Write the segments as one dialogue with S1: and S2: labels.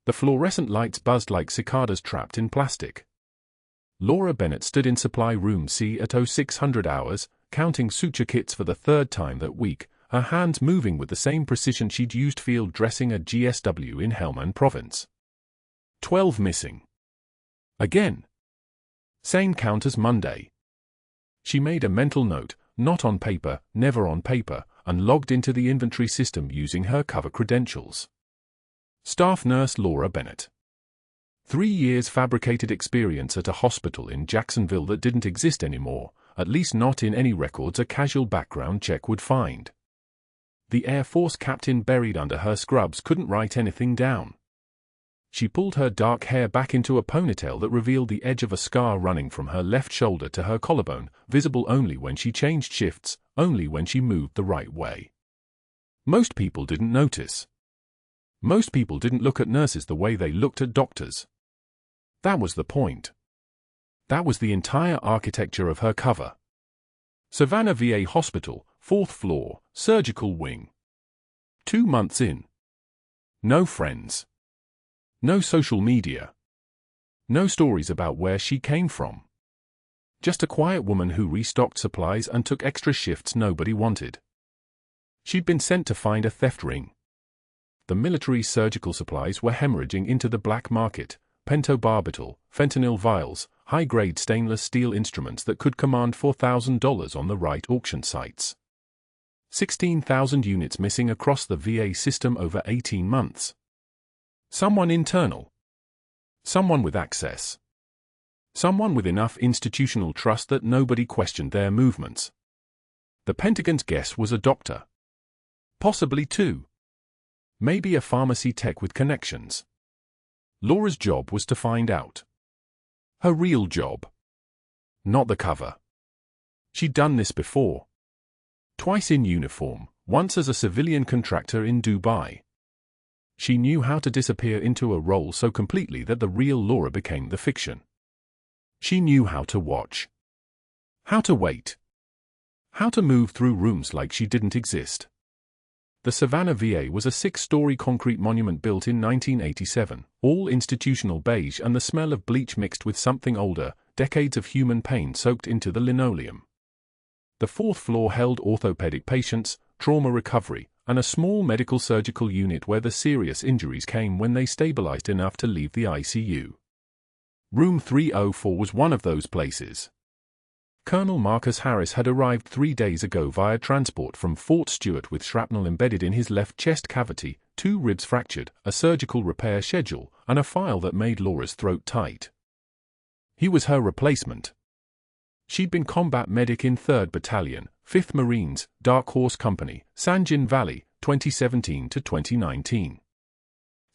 S1: The fluorescent lights buzzed like cicadas trapped in plastic. Laura Bennett stood in supply room C at 0600 hours, counting suture kits for the third time that week, her hands moving with the same precision she'd used field dressing a GSW in Helmand Province. 12 missing. Again. Same count as Monday. She made a mental note, not on paper, never on paper, and logged into the inventory system using her cover credentials. Staff Nurse Laura Bennett. 3 years fabricated experience at a hospital in Jacksonville that didn't exist anymore, at least not in any records a casual background check would find. The Air Force captain buried under her scrubs couldn't write anything down. She pulled her dark hair back into a ponytail that revealed the edge of a scar running from her left shoulder to her collarbone, visible only when she changed shifts, only when she moved the right way. Most people didn't notice. Most people didn't look at nurses the way they looked at doctors. That was the point. That was the entire architecture of her cover. Savannah VA Hospital, 4th floor, surgical wing. 2 months in. No friends. No social media. No stories about where she came from. Just a quiet woman who restocked supplies and took extra shifts nobody wanted. She'd been sent to find a theft ring. The military's surgical supplies were hemorrhaging into the black market, pentobarbital, fentanyl vials, high-grade stainless steel instruments that could command $4,000 on the right auction sites. 16,000 units missing across the VA system over 18 months. Someone internal. Someone with access. Someone with enough institutional trust that nobody questioned their movements. The Pentagon's guess was a doctor. Possibly 2. Maybe a pharmacy tech with connections. Laura's job was to find out. Her real job. Not the cover. She'd done this before. Twice in uniform, once as a civilian contractor in Dubai. She knew how to disappear into a role so completely that the real Laura became the fiction. She knew how to watch. How to wait. How to move through rooms like she didn't exist. The Savannah VA was a 6-story concrete monument built in 1987, all institutional beige and the smell of bleach mixed with something older, decades of human pain soaked into the linoleum. The 4th floor held orthopedic patients, trauma recovery, and a small medical surgical unit where the serious injuries came when they stabilized enough to leave the ICU. Room 304 was one of those places. Colonel Marcus Harris had arrived 3 days ago via transport from Fort Stewart with shrapnel embedded in his left chest cavity, 2 ribs fractured, a surgical repair schedule, and a file that made Laura's throat tight. He was her replacement. She'd been combat medic in 3rd Battalion, 5th Marines, Dark Horse Company, Sanjin Valley, 2017 to 2019.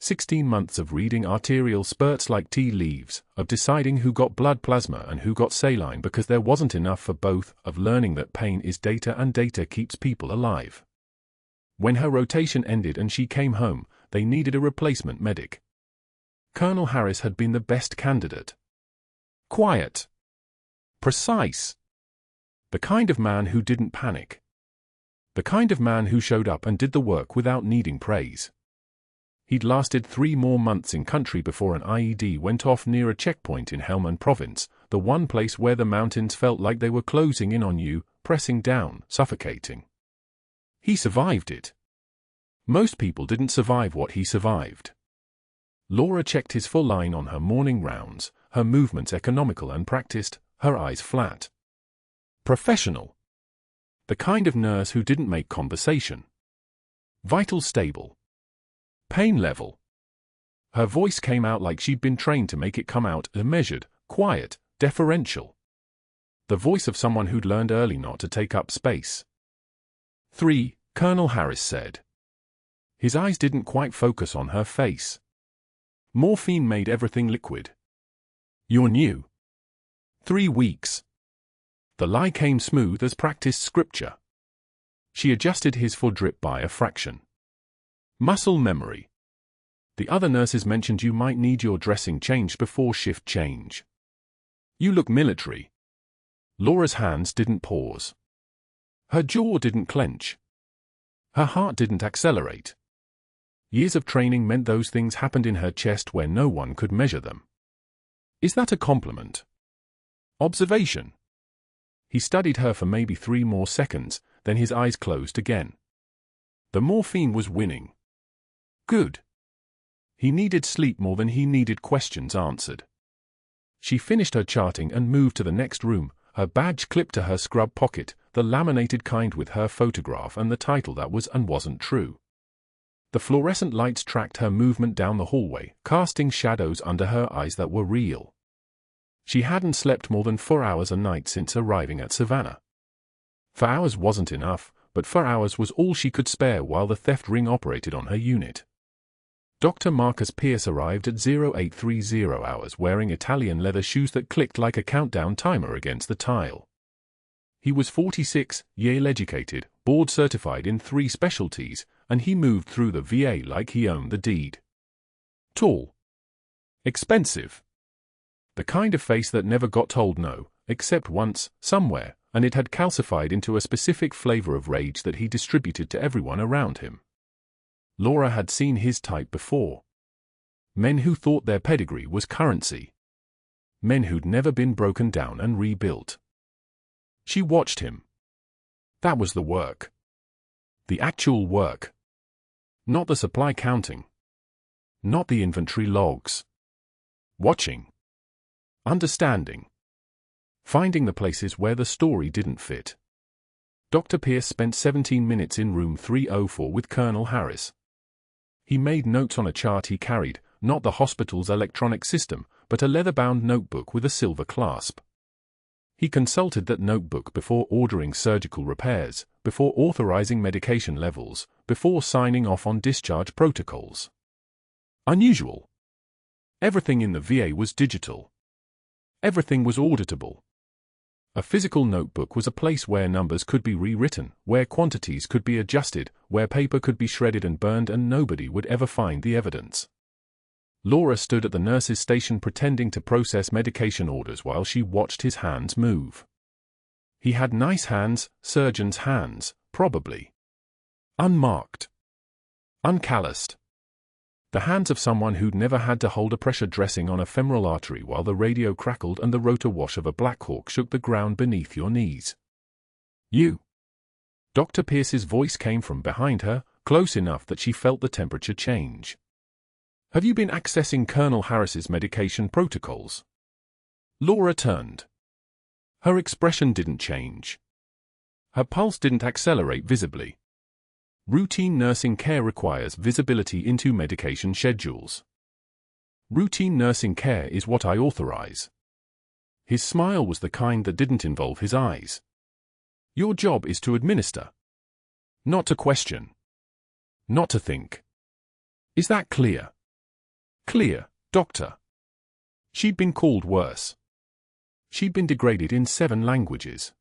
S1: 16 months of reading arterial spurts like tea leaves, of deciding who got blood plasma and who got saline because there wasn't enough for both, of learning that pain is data and data keeps people alive. When her rotation ended and she came home, they needed a replacement medic. Colonel Harris had been the best candidate. Quiet. Precise. The kind of man who didn't panic. The kind of man who showed up and did the work without needing praise. He'd lasted 3 more months in country before an IED went off near a checkpoint in Helmand Province, the one place where the mountains felt like they were closing in on you, pressing down, suffocating. He survived it. Most people didn't survive what he survived. Laura checked his full line on her morning rounds, her movements economical and practiced, her eyes flat. Professional. The kind of nurse who didn't make conversation. Vital stable. Pain level. Her voice came out like she'd been trained to make it come out, measured, quiet, deferential. The voice of someone who'd learned early not to take up space. 3, Colonel Harris said. His eyes didn't quite focus on her face. Morphine made everything liquid. You're new. 3 weeks. The lie came smooth as practiced scripture. She adjusted his foredrip by a fraction. Muscle memory. The other nurses mentioned you might need your dressing changed before shift change. You look military. Laura's hands didn't pause. Her jaw didn't clench. Her heart didn't accelerate. Years of training meant those things happened in her chest where no one could measure them. Is that a compliment? Observation. He studied her for maybe 3 more seconds, then his eyes closed again. The morphine was winning. Good. He needed sleep more than he needed questions answered. She finished her charting and moved to the next room, her badge clipped to her scrub pocket, the laminated kind with her photograph and the title that was and wasn't true. The fluorescent lights tracked her movement down the hallway, casting shadows under her eyes that were real. She hadn't slept more than 4 hours a night since arriving at Savannah. 4 hours wasn't enough, but 4 hours was all she could spare while the theft ring operated on her unit. Dr. Marcus Pierce arrived at 0830 hours wearing Italian leather shoes that clicked like a countdown timer against the tile. He was 46, Yale educated, board certified in 3 specialties, and he moved through the VA like he owned the deed. Tall. Expensive. The kind of face that never got told no, except once, somewhere, and it had calcified into a specific flavor of rage that he distributed to everyone around him. Laura had seen his type before. Men who thought their pedigree was currency. Men who'd never been broken down and rebuilt. She watched him. That was the work. The actual work. Not the supply counting. Not the inventory logs. Watching. Understanding. Finding the places where the story didn't fit. Dr. Pierce spent 17 minutes in room 304 with Colonel Harris. He made notes on a chart he carried, not the hospital's electronic system, but a leather-bound notebook with a silver clasp. He consulted that notebook before ordering surgical repairs, before authorizing medication levels, before signing off on discharge protocols. Unusual. Everything in the VA was digital. Everything was auditable. A physical notebook was a place where numbers could be rewritten, where quantities could be adjusted, where paper could be shredded and burned and nobody would ever find the evidence. Laura stood at the nurse's station pretending to process medication orders while she watched his hands move. He had nice hands, surgeon's hands, probably. Unmarked. Uncalloused. The hands of someone who'd never had to hold a pressure dressing on a femoral artery while the radio crackled and the rotor wash of a Black Hawk shook the ground beneath your knees. You. Dr. Pierce's voice came from behind her, close enough that she felt the temperature change. Have you been accessing Colonel Harris's medication protocols? Laura turned. Her expression didn't change. Her pulse didn't accelerate visibly. Routine nursing care requires visibility into medication schedules. Routine nursing care is what I authorize. His smile was the kind that didn't involve his eyes. Your job is to administer. Not to question. Not to think. Is that clear? Clear, doctor. She'd been called worse. She'd been degraded in 7 languages.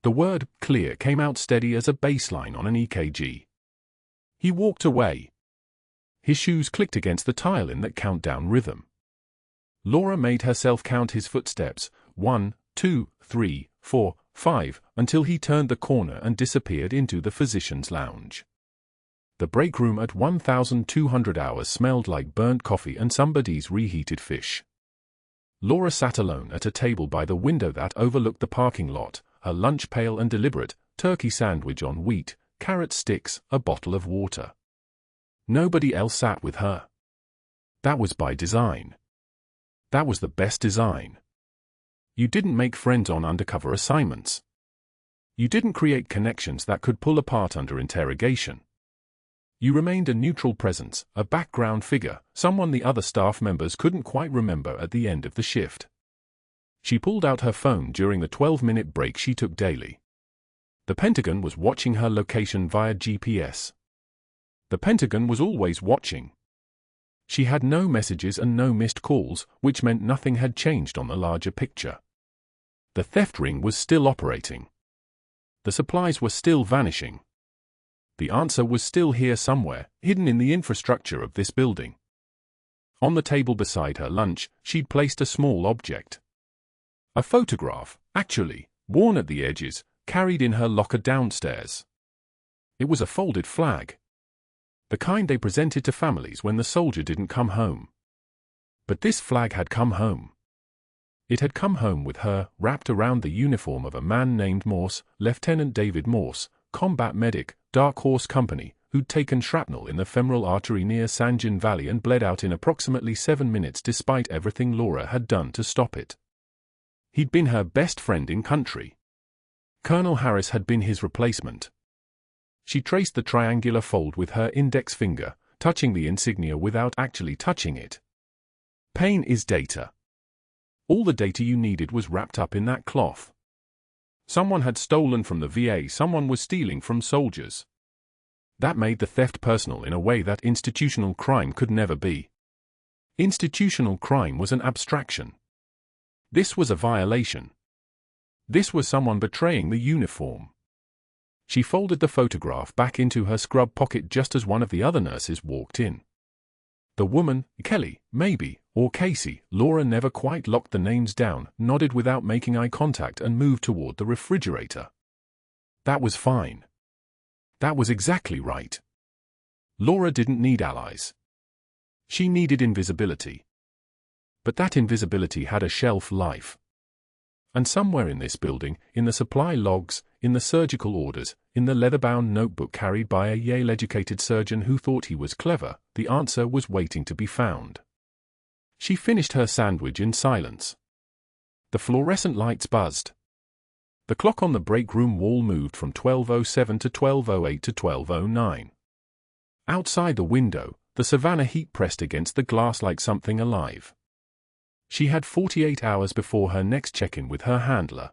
S1: The word clear came out steady as a baseline on an EKG. He walked away. His shoes clicked against the tile in that countdown rhythm. Laura made herself count his footsteps, 1, 2, 3, 4, 5, until he turned the corner and disappeared into the physician's lounge. The break room at 1200 hours smelled like burnt coffee and somebody's reheated fish. Laura sat alone at a table by the window that overlooked the parking lot, her lunch pale and deliberate, turkey sandwich on wheat, carrot sticks, a bottle of water. Nobody else sat with her. That was by design. That was the best design. You didn't make friends on undercover assignments. You didn't create connections that could pull apart under interrogation. You remained a neutral presence, a background figure, someone the other staff members couldn't quite remember at the end of the shift. She pulled out her phone during the 12-minute break she took daily. The Pentagon was watching her location via GPS. The Pentagon was always watching. She had no messages and no missed calls, which meant nothing had changed on the larger picture. The theft ring was still operating. The supplies were still vanishing. The answer was still here somewhere, hidden in the infrastructure of this building. On the table beside her lunch, she'd placed a small object. A photograph, actually, worn at the edges, carried in her locker downstairs. It was a folded flag. The kind they presented to families when the soldier didn't come home. But this flag had come home. It had come home with her, wrapped around the uniform of a man named Morse, Lieutenant David Morse, combat medic, Dark Horse Company, who'd taken shrapnel in the femoral artery near Sanjin Valley and bled out in approximately 7 minutes despite everything Laura had done to stop it. He'd been her best friend in country. Colonel Harris had been his replacement. She traced the triangular fold with her index finger, touching the insignia without actually touching it. Pain is data. All the data you needed was wrapped up in that cloth. Someone had stolen from the VA, someone was stealing from soldiers. That made the theft personal in a way that institutional crime could never be. Institutional crime was an abstraction. This was a violation. This was someone betraying the uniform. She folded the photograph back into her scrub pocket just as one of the other nurses walked in. The woman, Kelly, maybe, or Casey, Laura never quite locked the names down, nodded without making eye contact and moved toward the refrigerator. That was fine. That was exactly right. Laura didn't need allies. She needed invisibility. But that invisibility had a shelf life. And somewhere in this building, in the supply logs, in the surgical orders, in the leather-bound notebook carried by a Yale-educated surgeon who thought he was clever, the answer was waiting to be found. She finished her sandwich in silence. The fluorescent lights buzzed. The clock on the break room wall moved from 12:07 to 12:08 to 12:09. Outside the window, the savannah heat pressed against the glass like something alive. She had 48 hours before her next check-in with her handler.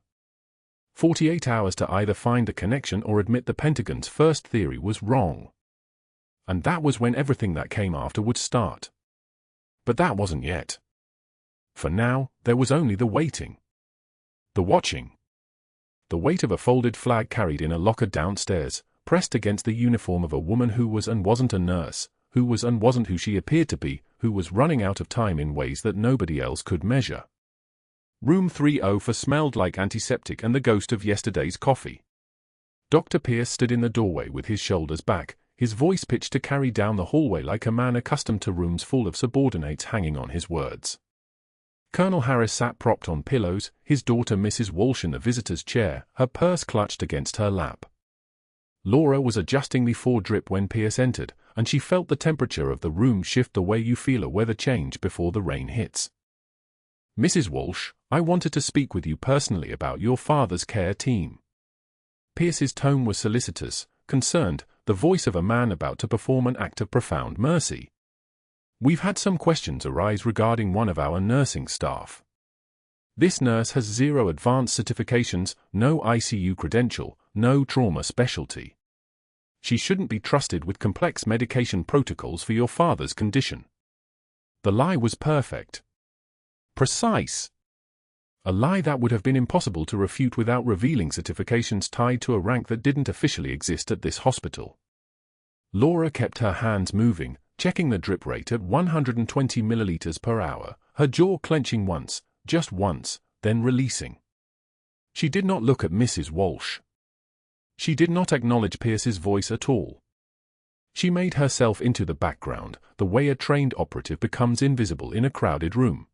S1: 48 hours to either find the connection or admit the Pentagon's first theory was wrong. And that was when everything that came after would start. But that wasn't yet. For now, there was only the waiting. The watching. The weight of a folded flag carried in a locker downstairs, pressed against the uniform of a woman who was and wasn't a nurse, who was and wasn't who she appeared to be, who was running out of time in ways that nobody else could measure. Room 304 smelled like antiseptic and the ghost of yesterday's coffee. Dr. Pierce stood in the doorway with his shoulders back, his voice pitched to carry down the hallway like a man accustomed to rooms full of subordinates hanging on his words. Colonel Harris sat propped on pillows, his daughter Mrs. Walsh in the visitor's chair, her purse clutched against her lap. Laura was adjusting the fore-drip when Pierce entered, and she felt the temperature of the room shift the way you feel a weather change before the rain hits. "Mrs. Walsh, I wanted to speak with you personally about your father's care team." Pierce's tone was solicitous, concerned, the voice of a man about to perform an act of profound mercy. "We've had some questions arise regarding one of our nursing staff. This nurse has 0 advanced certifications, no ICU credential, no trauma specialty. She shouldn't be trusted with complex medication protocols for your father's condition." The lie was perfect. Precise. A lie that would have been impossible to refute without revealing certifications tied to a rank that didn't officially exist at this hospital. Laura kept her hands moving, checking the drip rate at 120 milliliters per hour, her jaw clenching once, just once, then releasing. She did not look at Mrs. Walsh. She did not acknowledge Pierce's voice at all. She made herself into the background, the way a trained operative becomes invisible in a crowded room.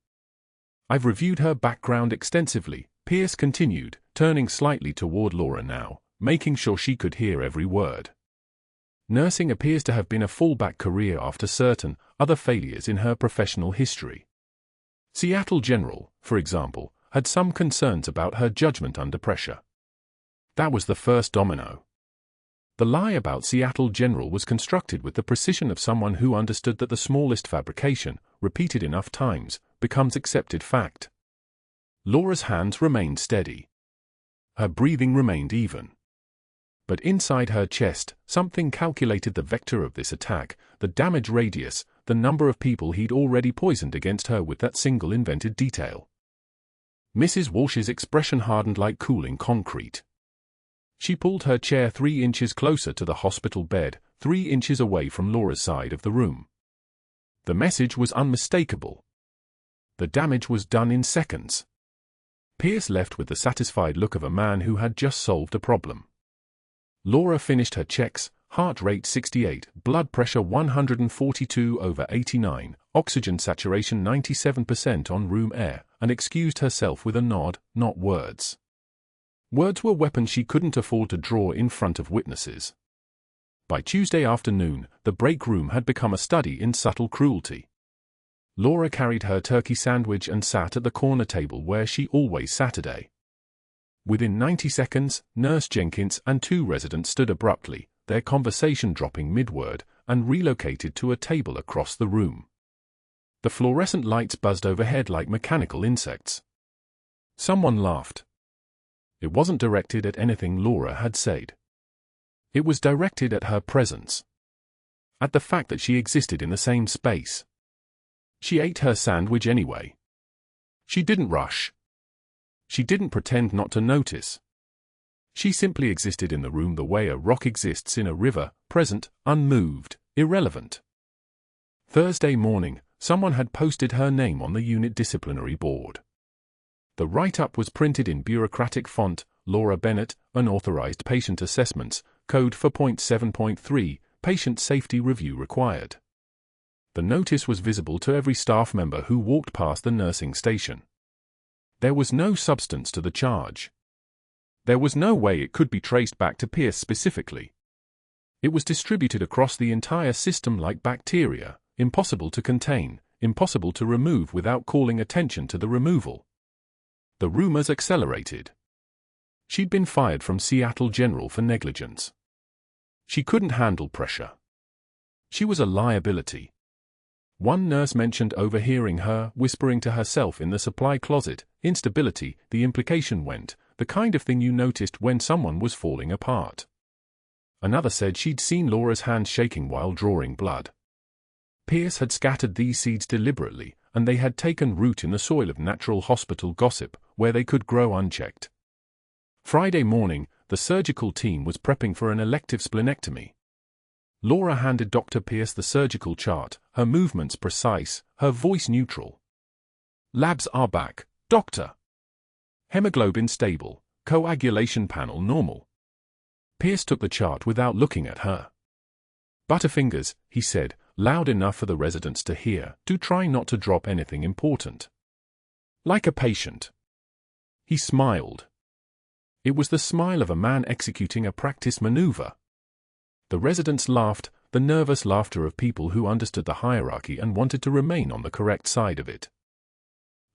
S1: "I've reviewed her background extensively," Pierce continued, turning slightly toward Laura now, making sure she could hear every word. Nursing appears to have been a fallback career after certain other failures in her professional history. Seattle General, for example, had some concerns about her judgment under pressure. That was the first domino. The lie about Seattle General was constructed with the precision of someone who understood that the smallest fabrication, repeated enough times, becomes accepted fact. Laura's hands remained steady. Her breathing remained even. But inside her chest, something calculated the vector of this attack, the damage radius, the number of people he'd already poisoned against her with that single invented detail. Mrs. Walsh's expression hardened like cooling concrete. She pulled her chair 3 inches closer to the hospital bed, 3 inches away from Laura's side of the room. The message was unmistakable. The damage was done in seconds. Pierce left with the satisfied look of a man who had just solved a problem. Laura finished her checks, heart rate 68, blood pressure 142/89, oxygen saturation 97% on room air, and excused herself with a nod, not words. Words were weapons she couldn't afford to draw in front of witnesses. By Tuesday afternoon, the break room had become a study in subtle cruelty. Laura carried her turkey sandwich and sat at the corner table where she always Saturday. Within 90 seconds, Nurse Jenkins and 2 residents stood abruptly, their conversation dropping mid-word, and relocated to a table across the room. The fluorescent lights buzzed overhead like mechanical insects. Someone laughed. It wasn't directed at anything Laura had said. It was directed at her presence. At the fact that she existed in the same space. She ate her sandwich anyway. She didn't rush. She didn't pretend not to notice. She simply existed in the room the way a rock exists in a river, present, unmoved, irrelevant. Thursday morning, someone had posted her name on the unit disciplinary board. The write-up was printed in bureaucratic font, Laura Bennett, unauthorized patient assessments, code 4.7.3, patient safety review required. The notice was visible to every staff member who walked past the nursing station. There was no substance to the charge. There was no way it could be traced back to Pierce specifically. It was distributed across the entire system like bacteria, impossible to contain, impossible to remove without calling attention to the removal. The rumors accelerated. She'd been fired from Seattle General for negligence. She couldn't handle pressure. She was a liability. One nurse mentioned overhearing her whispering to herself in the supply closet, instability, the implication went, the kind of thing you noticed when someone was falling apart. Another said she'd seen Laura's hand shaking while drawing blood. Pierce had scattered these seeds deliberately, and they had taken root in the soil of natural hospital gossip, where they could grow unchecked. Friday morning, the surgical team was prepping for an elective splenectomy. Laura handed Dr. Pierce the surgical chart, her movements precise, her voice neutral. Labs are back, doctor. Hemoglobin stable, coagulation panel normal. Pierce took the chart without looking at her. Butterfingers, he said, loud enough for the residents to hear, do try not to drop anything important. Like a patient. He smiled. It was the smile of a man executing a practice maneuver. The residents laughed, the nervous laughter of people who understood the hierarchy and wanted to remain on the correct side of it.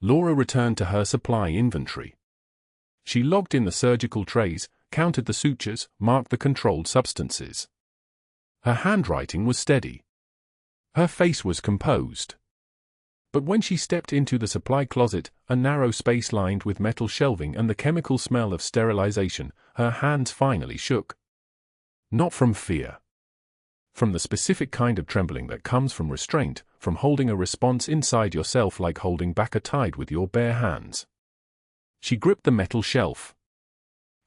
S1: Laura returned to her supply inventory. She logged in the surgical trays, counted the sutures, marked the controlled substances. Her handwriting was steady. Her face was composed. But when she stepped into the supply closet, a narrow space lined with metal shelving and the chemical smell of sterilization, her hands finally shook. Not from fear. From the specific kind of trembling that comes from restraint, from holding a response inside yourself like holding back a tide with your bare hands. She gripped the metal shelf.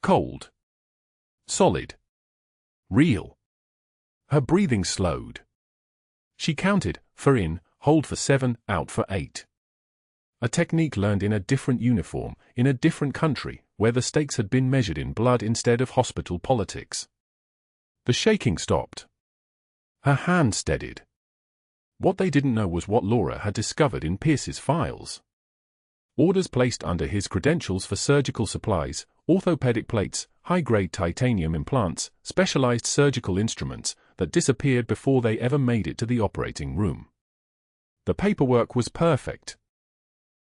S1: Cold. Solid. Real. Her breathing slowed. She counted, for in, hold for 7, out for 8. A technique learned in a different uniform, in a different country, where the stakes had been measured in blood instead of hospital politics. The shaking stopped. Her hand steadied. What they didn't know was what Laura had discovered in Pierce's files. Orders placed under his credentials for surgical supplies, orthopedic plates, high-grade titanium implants, specialized surgical instruments, that disappeared before they ever made it to the operating room. The paperwork was perfect.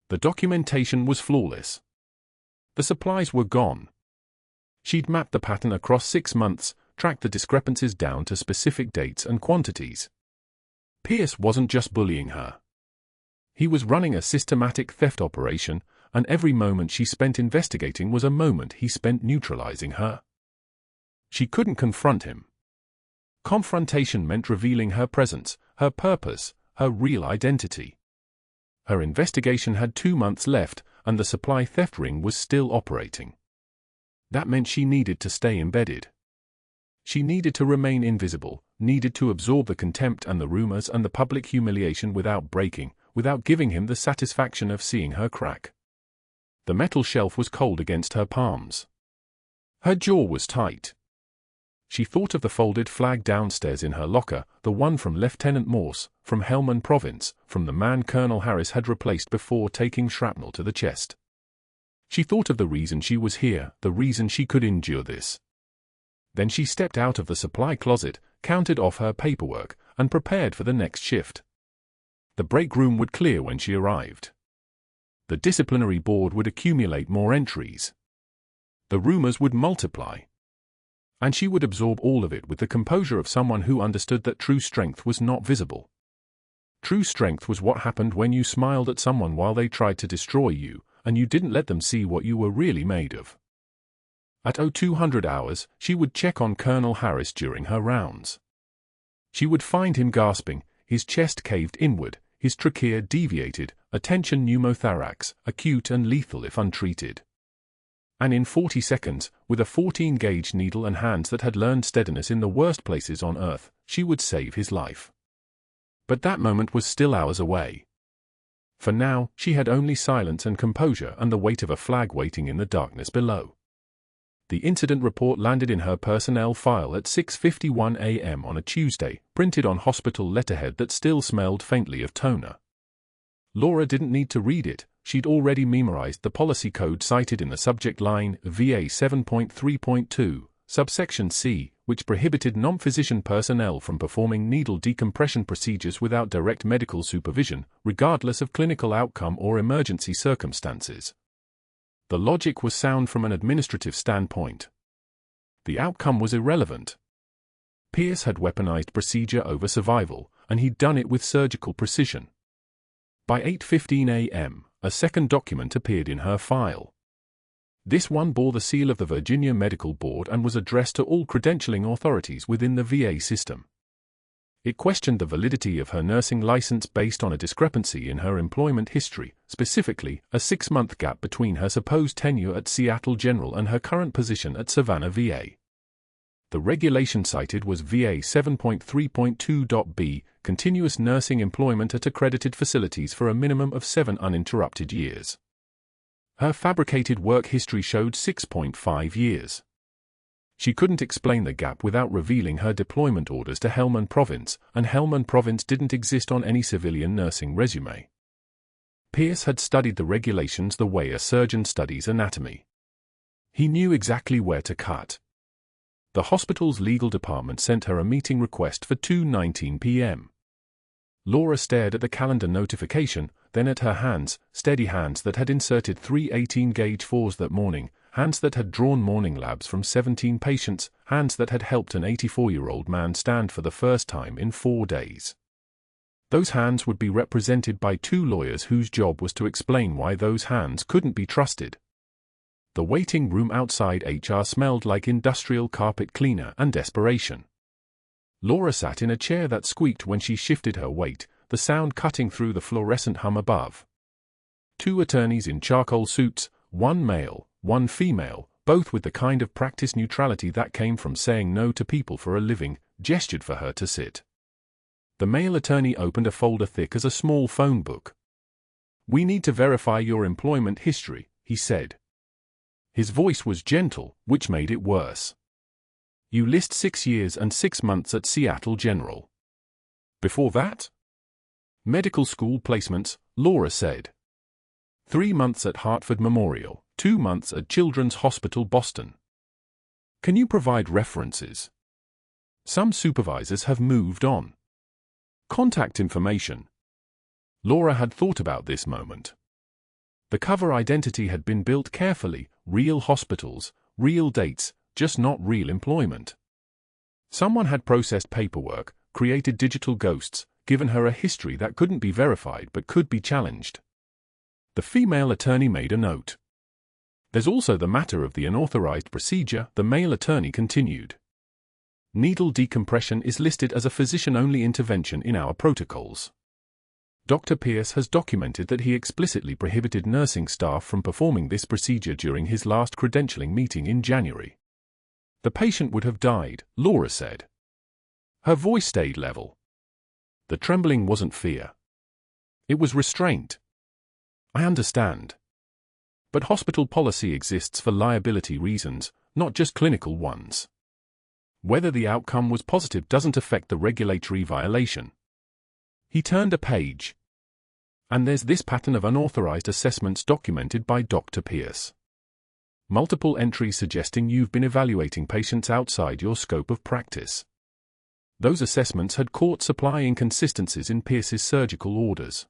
S1: The documentation was flawless. The supplies were gone. She'd mapped the pattern across 6 months, tracked the discrepancies down to specific dates and quantities. Pierce wasn't just bullying her. He was running a systematic theft operation, and every moment she spent investigating was a moment he spent neutralizing her. She couldn't confront him. Confrontation meant revealing her presence, her purpose, her real identity. Her investigation had 2 months left, and the supply theft ring was still operating. That meant she needed to stay embedded. She needed to remain invisible, needed to absorb the contempt and the rumors and the public humiliation without breaking, without giving him the satisfaction of seeing her crack. The metal shelf was cold against her palms. Her jaw was tight. She thought of the folded flag downstairs in her locker, the one from Lieutenant Morse, from Helmand Province, from the man Colonel Harris had replaced before taking shrapnel to the chest. She thought of the reason she was here, the reason she could endure this. Then she stepped out of the supply closet, counted off her paperwork, and prepared for the next shift. The break room would clear when she arrived. The disciplinary board would accumulate more entries. The rumors would multiply. And she would absorb all of it with the composure of someone who understood that true strength was not visible. True strength was what happened when you smiled at someone while they tried to destroy you, and you didn't let them see what you were really made of. At 0200 hours, she would check on Colonel Harris during her rounds. She would find him gasping, his chest caved inward, his trachea deviated, a tension pneumothorax, acute and lethal if untreated. And in 40 seconds, with a 14-gauge needle and hands that had learned steadiness in the worst places on Earth, she would save his life. But that moment was still hours away. For now, she had only silence and composure and the weight of a flag waiting in the darkness below. The incident report landed in her personnel file at 6:51 a.m. on a Tuesday, printed on hospital letterhead that still smelled faintly of toner. Laura didn't need to read it. She'd already memorized the policy code cited in the subject line, VA 7.3.2, subsection C, which prohibited non-physician personnel from performing needle decompression procedures without direct medical supervision, regardless of clinical outcome or emergency circumstances. The logic was sound from an administrative standpoint. The outcome was irrelevant. Pierce had weaponized procedure over survival, and he'd done it with surgical precision. By 8:15 a.m., a second document appeared in her file. This one bore the seal of the Virginia Medical Board and was addressed to all credentialing authorities within the VA system. It questioned the validity of her nursing license based on a discrepancy in her employment history, specifically, a 6-month gap between her supposed tenure at Seattle General and her current position at Savannah VA. The regulation cited was VA 7.3.2.b, continuous nursing employment at accredited facilities for a minimum of 7 uninterrupted years. Her fabricated work history showed 6.5 years. She couldn't explain the gap without revealing her deployment orders to Helmand Province, and Helmand Province didn't exist on any civilian nursing resume. Pierce had studied the regulations the way a surgeon studies anatomy. He knew exactly where to cut. The hospital's legal department sent her a meeting request for 2:19 p.m. Laura stared at the calendar notification, then at her hands, steady hands that had inserted 3 18-gauge 4s that morning, hands that had drawn morning labs from 17 patients, hands that had helped an 84-year-old man stand for the first time in 4 days. Those hands would be represented by 2 lawyers whose job was to explain why those hands couldn't be trusted. The waiting room outside HR smelled like industrial carpet cleaner and desperation. Laura sat in a chair that squeaked when she shifted her weight, the sound cutting through the fluorescent hum above. 2 attorneys in charcoal suits, 1 male, 1 female, both with the kind of practice neutrality that came from saying no to people for a living, gestured for her to sit. The male attorney opened a folder thick as a small phone book. "We need to verify your employment history," he said. His voice was gentle, which made it worse. "You list 6 years and 6 months at Seattle General. Before that?" "Medical school placements," Laura said. 3 months at Hartford Memorial, 2 months at Children's Hospital Boston. "Can you provide references?" "Some supervisors have moved on." "Contact information." Laura had thought about this moment. The cover identity had been built carefully, real hospitals, real dates, just not real employment. Someone had processed paperwork, created digital ghosts, given her a history that couldn't be verified but could be challenged. The female attorney made a note. "There's also the matter of the unauthorized procedure," the male attorney continued. "Needle decompression is listed as a physician-only intervention in our protocols. Dr. Pierce has documented that he explicitly prohibited nursing staff from performing this procedure during his last credentialing meeting in January. The patient would have died," Laura said. Her voice stayed level. The trembling wasn't fear. It was restraint. "I understand. But hospital policy exists for liability reasons, not just clinical ones. Whether the outcome was positive doesn't affect the regulatory violation. He turned a page. And there's this pattern of unauthorized assessments documented by Dr. Pierce. Multiple entries suggesting you've been evaluating patients outside your scope of practice. Those assessments had caught supply inconsistencies in Pierce's surgical orders.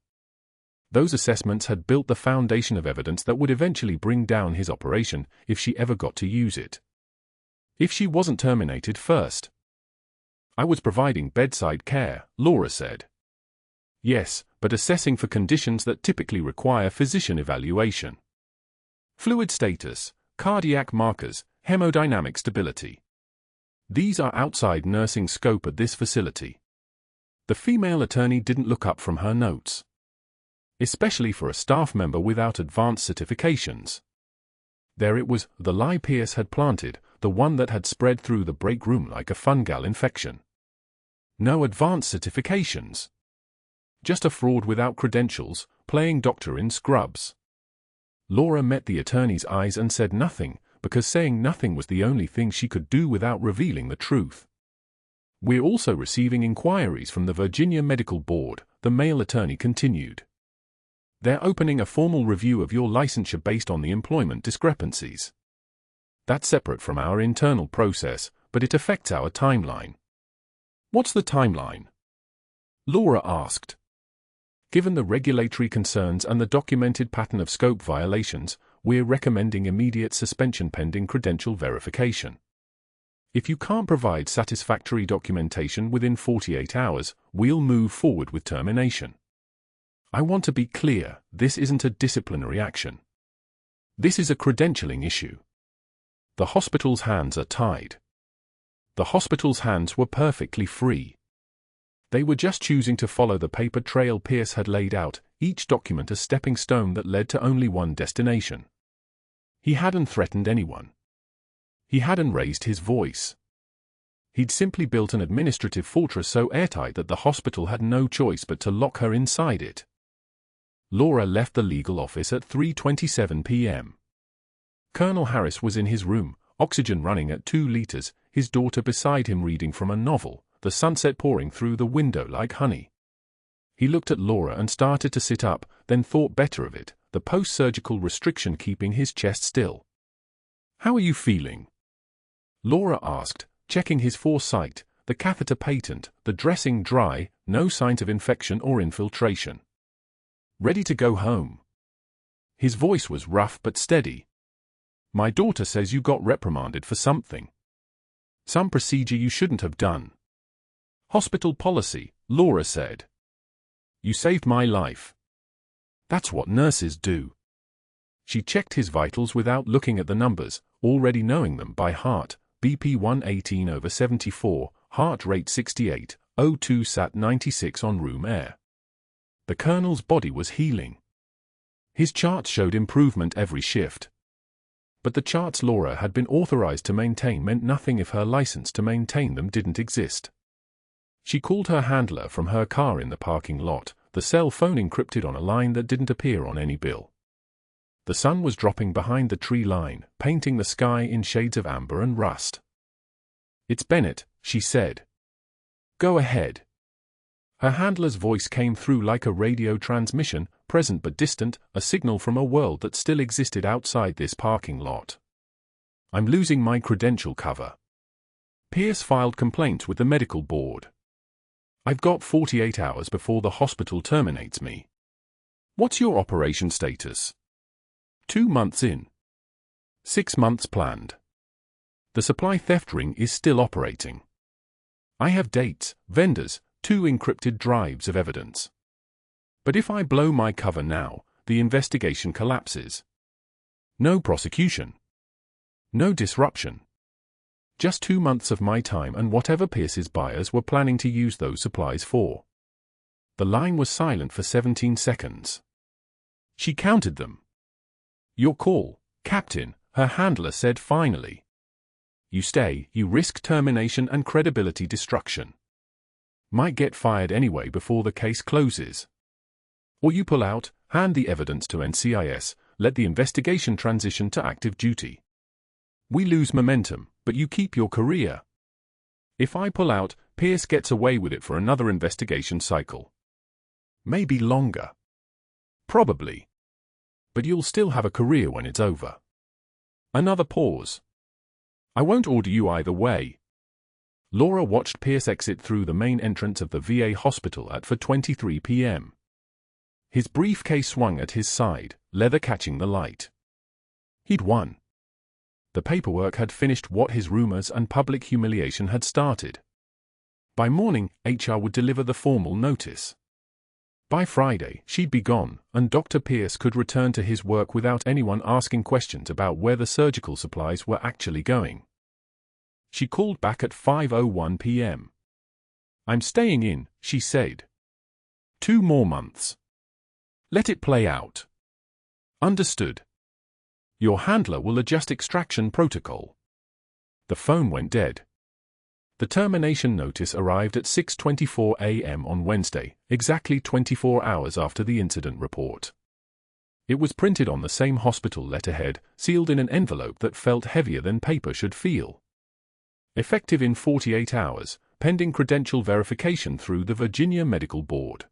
S1: Those assessments had built the foundation of evidence that would eventually bring down his operation if she ever got to use it. If she wasn't terminated first. I was providing bedside care, Laura said. Yes, but assessing for conditions that typically require physician evaluation. Fluid status, cardiac markers, hemodynamic stability. These are outside nursing scope at this facility. The female attorney didn't look up from her notes. Especially for a staff member without advanced certifications. There it was, the lie Pierce had planted, the one that had spread through the break room like a fungal infection. No advanced certifications. Just a fraud without credentials, playing doctor in scrubs. Laura met the attorney's eyes and said nothing, because saying nothing was the only thing she could do without revealing the truth. We're also receiving inquiries from the Virginia Medical Board, the male attorney continued. They're opening a formal review of your licensure based on the employment discrepancies. That's separate from our internal process, but it affects our timeline. What's the timeline? Laura asked. Given the regulatory concerns and the documented pattern of scope violations, we're recommending immediate suspension pending credential verification. If you can't provide satisfactory documentation within 48 hours, we'll move forward with termination. I want to be clear, this isn't a disciplinary action. This is a credentialing issue. The hospital's hands are tied. The hospital's hands were perfectly free. They were just choosing to follow the paper trail Pierce had laid out, each document a stepping stone that led to only one destination. He hadn't threatened anyone. He hadn't raised his voice. He'd simply built an administrative fortress so airtight that the hospital had no choice but to lock her inside it. Laura left the legal office at 3:27 p.m. Colonel Harris was in his room, oxygen running at 2 liters, his daughter beside him reading from a novel, the sunset pouring through the window like honey. He looked at Laura and started to sit up, then thought better of it, the post-surgical restriction keeping his chest still. "How are you feeling?" Laura asked, checking his foresight, the catheter patent, the dressing dry, no signs of infection or infiltration. "Ready to go home?" His voice was rough but steady. "My daughter says you got reprimanded for something. Some procedure you shouldn't have done." "Hospital policy," Laura said. "You saved my life." "That's what nurses do." She checked his vitals without looking at the numbers, already knowing them by heart. BP 118/74, heart rate 68, O2 sat 96 on room air. The colonel's body was healing. His charts showed improvement every shift. But the charts Laura had been authorized to maintain meant nothing if her license to maintain them didn't exist. She called her handler from her car in the parking lot, the cell phone encrypted on a line that didn't appear on any bill. The sun was dropping behind the tree line, painting the sky in shades of amber and rust. "It's Bennett," she said. "Go ahead." Her handler's voice came through like a radio transmission, present but distant, a signal from a world that still existed outside this parking lot. "I'm losing my credential cover. Pierce filed complaints with the medical board. I've got 48 hours before the hospital terminates me. What's your operation status?" 2 months in. 6 months planned. The supply theft ring is still operating. I have dates, vendors, 2 encrypted drives of evidence. But if I blow my cover now, the investigation collapses. No prosecution. No disruption. Just 2 months of my time and whatever Pierce's buyers were planning to use those supplies for. The line was silent for 17 seconds. She counted them. "Your call, Captain," her handler said finally. "You stay, you risk termination and credibility destruction. Might get fired anyway before the case closes. Or you pull out, hand the evidence to NCIS, let the investigation transition to active duty. We lose momentum, but you keep your career." If I pull out, Pierce gets away with it for another investigation cycle. Maybe longer. Probably. But you'll still have a career when it's over. Another pause. I won't order you either way. Laura watched Pierce exit through the main entrance of the VA hospital at 4:23 p.m. His briefcase swung at his side, leather catching the light. He'd won. The paperwork had finished what his rumors and public humiliation had started. By morning, HR would deliver the formal notice. By Friday, she'd be gone, and Dr. Pierce could return to his work without anyone asking questions about where the surgical supplies were actually going. She called back at 5:01 p.m. I'm staying in, she said. 2 more months. Let it play out. Understood. Your handler will adjust extraction protocol. The phone went dead. The termination notice arrived at 6:24 a.m. on Wednesday, exactly 24 hours after the incident report. It was printed on the same hospital letterhead, sealed in an envelope that felt heavier than paper should feel. Effective in 48 hours, pending credential verification through the Virginia Medical Board.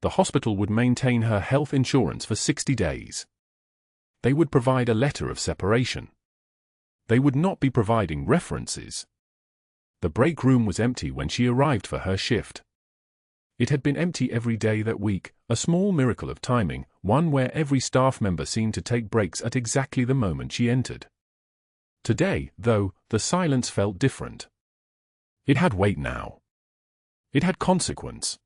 S1: The hospital would maintain her health insurance for 60 days. They would provide a letter of separation. They would not be providing references. The break room was empty when she arrived for her shift. It had been empty every day that week, a small miracle of timing, one where every staff member seemed to take breaks at exactly the moment she entered. Today, though, the silence felt different. It had weight now. It had consequence.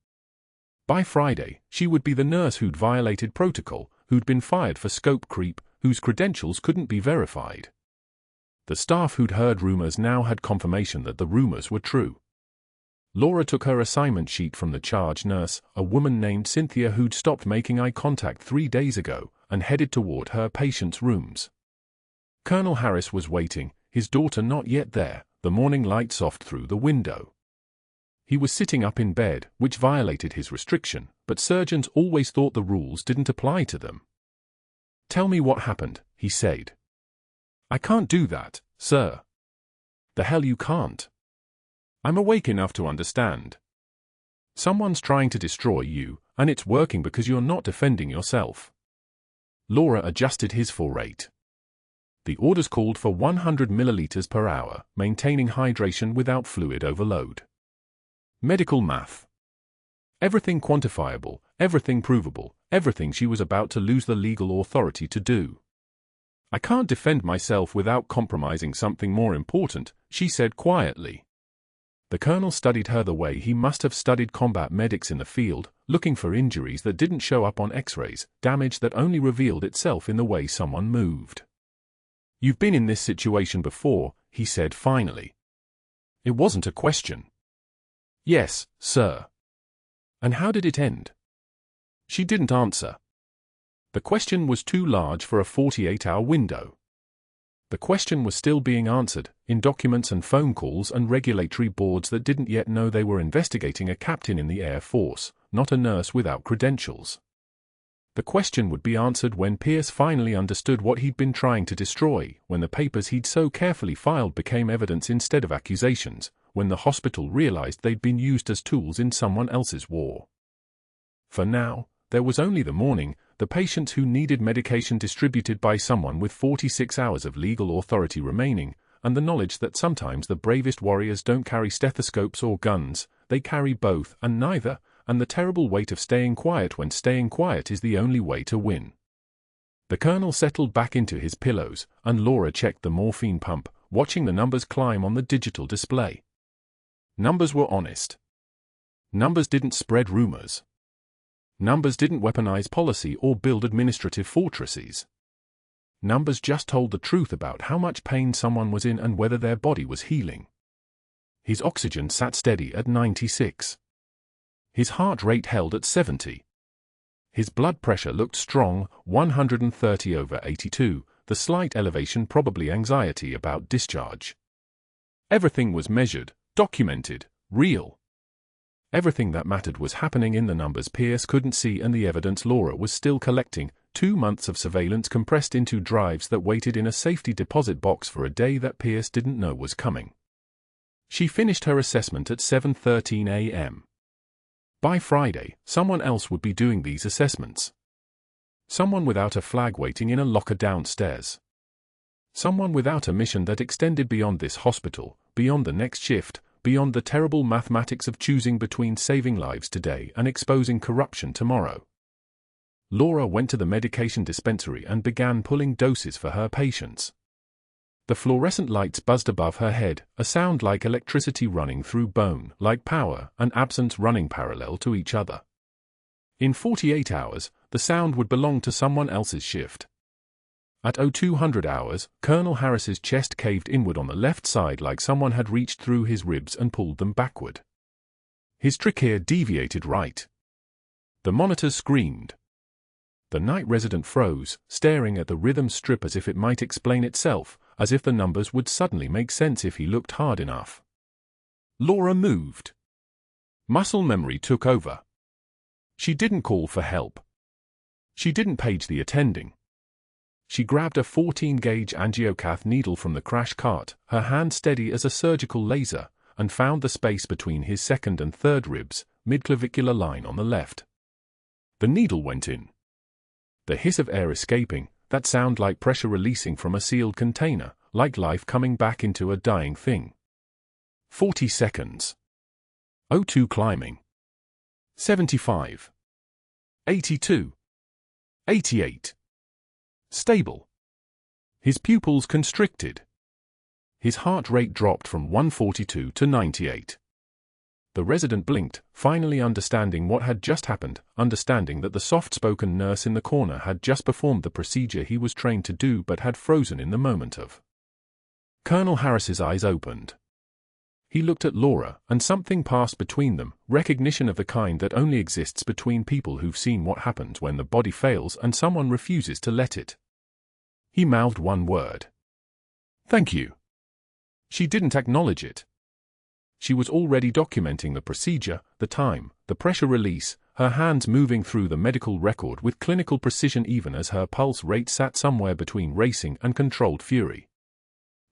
S1: By Friday, she would be the nurse who'd violated protocol, who'd been fired for scope creep, whose credentials couldn't be verified. The staff who'd heard rumors now had confirmation that the rumors were true. Laura took her assignment sheet from the charge nurse, a woman named Cynthia who'd stopped making eye contact 3 days ago, and headed toward her patient's rooms. Colonel Harris was waiting, his daughter not yet there, the morning light soft through the window. He was sitting up in bed, which violated his restriction, but surgeons always thought the rules didn't apply to them. Tell me what happened, he said. I can't do that, sir. The hell you can't. I'm awake enough to understand. Someone's trying to destroy you, and it's working because you're not defending yourself. Laura adjusted his full rate. The orders called for 100 milliliters per hour, maintaining hydration without fluid overload. Medical math. Everything quantifiable, everything provable, everything she was about to lose the legal authority to do. I can't defend myself without compromising something more important, she said quietly. The colonel studied her the way he must have studied combat medics in the field, looking for injuries that didn't show up on x-rays, damage that only revealed itself in the way someone moved. You've been in this situation before, he said finally. It wasn't a question. Yes, sir. And how did it end? She didn't answer. The question was too large for a 48-hour window. The question was still being answered, in documents and phone calls and regulatory boards that didn't yet know they were investigating a captain in the Air Force, not a nurse without credentials. The question would be answered when Pierce finally understood what he'd been trying to destroy, when the papers he'd so carefully filed became evidence instead of accusations, when the hospital realized they'd been used as tools in someone else's war. For now, there was only the morning, the patients who needed medication distributed by someone with 46 hours of legal authority remaining, and the knowledge that sometimes the bravest warriors don't carry stethoscopes or guns, they carry both and neither, and the terrible weight of staying quiet when staying quiet is the only way to win. The colonel settled back into his pillows, and Laura checked the morphine pump, watching the numbers climb on the digital display. Numbers were honest. Numbers didn't spread rumors. Numbers didn't weaponize policy or build administrative fortresses. Numbers just told the truth about how much pain someone was in and whether their body was healing. His oxygen sat steady at 96. His heart rate held at 70. His blood pressure looked strong, 130/82, the slight elevation probably anxiety about discharge. Everything was measured, documented, real. Everything that mattered was happening in the numbers Pierce couldn't see and the evidence Laura was still collecting, 2 months of surveillance compressed into drives that waited in a safety deposit box for a day that Pierce didn't know was coming. She finished her assessment at 7:13 a.m. By Friday, someone else would be doing these assessments. Someone without a flag waiting in a locker downstairs. Someone without a mission that extended beyond this hospital, beyond the next shift, beyond the terrible mathematics of choosing between saving lives today and exposing corruption tomorrow. Laura went to the medication dispensary and began pulling doses for her patients. The fluorescent lights buzzed above her head, a sound like electricity running through bone, like power and absence running parallel to each other. In 48 hours, the sound would belong to someone else's shift. At 0200 hours, Colonel Harris's chest caved inward on the left side like someone had reached through his ribs and pulled them backward. His trachea deviated right. The monitors screamed. The night resident froze, staring at the rhythm strip as if it might explain itself, as if the numbers would suddenly make sense if he looked hard enough. Laura moved. Muscle memory took over. She didn't call for help. She didn't page the attending. She grabbed a 14-gauge angiocath needle from the crash cart, her hand steady as a surgical laser, and found the space between his second and third ribs, mid-clavicular line on the left. The needle went in. The hiss of air escaping, that sound like pressure releasing from a sealed container, like life coming back into a dying thing. 40 seconds. O2 climbing. 75. 82. 88. Stable. His pupils constricted. His heart rate dropped from 142 to 98. The resident blinked, finally understanding what had just happened, understanding that the soft-spoken nurse in the corner had just performed the procedure he was trained to do but had frozen in the moment of. Colonel Harris's eyes opened. He looked at Laura, and something passed between them, recognition of the kind that only exists between people who've seen what happens when the body fails and someone refuses to let it. He mouthed one word. "Thank you." She didn't acknowledge it. She was already documenting the procedure, the time, the pressure release, her hands moving through the medical record with clinical precision even as her pulse rate sat somewhere between racing and controlled fury.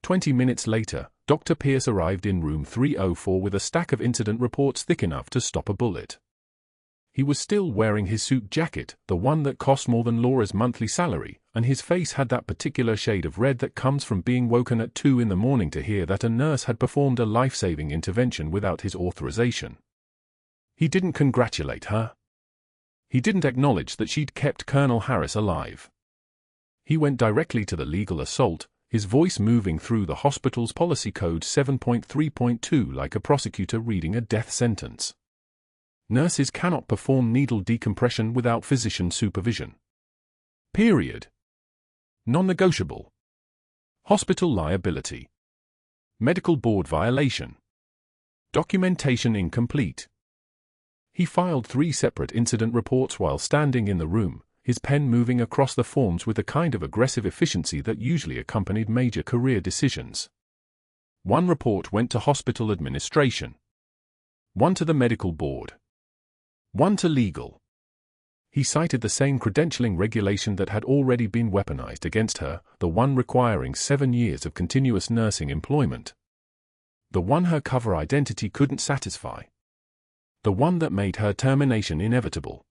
S1: 20 minutes later, Dr. Pierce arrived in room 304 with a stack of incident reports thick enough to stop a bullet. He was still wearing his suit jacket, the one that cost more than Laura's monthly salary, and his face had that particular shade of red that comes from being woken at 2 in the morning to hear that a nurse had performed a life-saving intervention without his authorization. He didn't congratulate her. He didn't acknowledge that she'd kept Colonel Harris alive. He went directly to the legal assault, his voice moving through the hospital's policy code 7.3.2 like a prosecutor reading a death sentence. Nurses cannot perform needle decompression without physician supervision. Period. Non-negotiable. Hospital liability. Medical board violation. Documentation incomplete. He filed 3 separate incident reports while standing in the room, his pen moving across the forms with the kind of aggressive efficiency that usually accompanied major career decisions. 1 report went to hospital administration. 1 to the medical board. 1 to legal. He cited the same credentialing regulation that had already been weaponized against her, the one requiring 7 years of continuous nursing employment. The one her cover identity couldn't satisfy. The one that made her termination inevitable.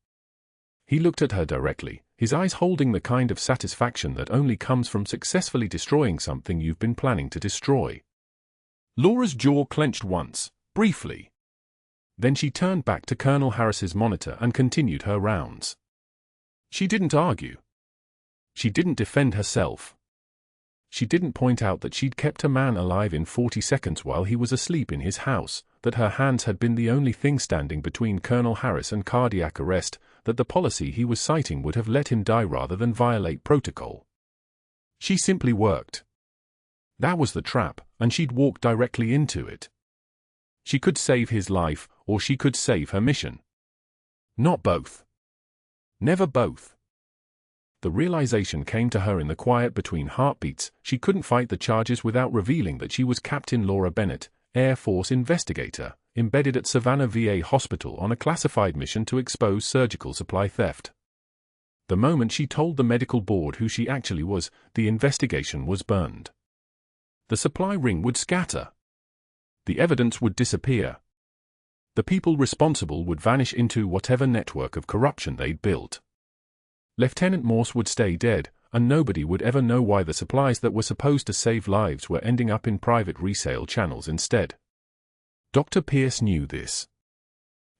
S1: He looked at her directly, his eyes holding the kind of satisfaction that only comes from successfully destroying something you've been planning to destroy. Laura's jaw clenched once, briefly. Then she turned back to Colonel Harris's monitor and continued her rounds. She didn't argue. She didn't defend herself. She didn't point out that she'd kept a man alive in 40 seconds while he was asleep in his house, that her hands had been the only thing standing between Colonel Harris and cardiac arrest, that the policy he was citing would have let him die rather than violate protocol. She simply worked. That was the trap, and she'd walked directly into it. She could save his life, or she could save her mission. Not both. Never both. The realization came to her in the quiet between heartbeats. She couldn't fight the charges without revealing that she was Captain Laura Bennett, Air Force investigator, embedded at Savannah VA Hospital on a classified mission to expose surgical supply theft. The moment she told the medical board who she actually was, the investigation was burned. The supply ring would scatter. The evidence would disappear. The people responsible would vanish into whatever network of corruption they'd built. Lieutenant Morse would stay dead, and nobody would ever know why the supplies that were supposed to save lives were ending up in private resale channels instead. Dr. Pierce knew this.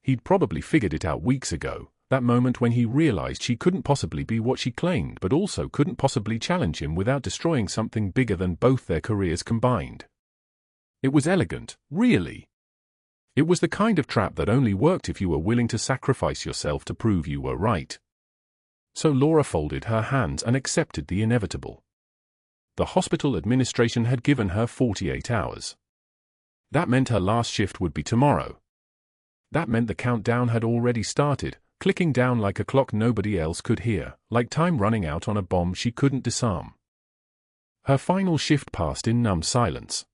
S1: He'd probably figured it out weeks ago, that moment when he realized she couldn't possibly be what she claimed but also couldn't possibly challenge him without destroying something bigger than both their careers combined. It was elegant, really. It was the kind of trap that only worked if you were willing to sacrifice yourself to prove you were right. So Laura folded her hands and accepted the inevitable. The hospital administration had given her 48 hours. That meant her last shift would be tomorrow. That meant the countdown had already started, clicking down like a clock nobody else could hear, like time running out on a bomb she couldn't disarm. Her final shift passed in numb silence.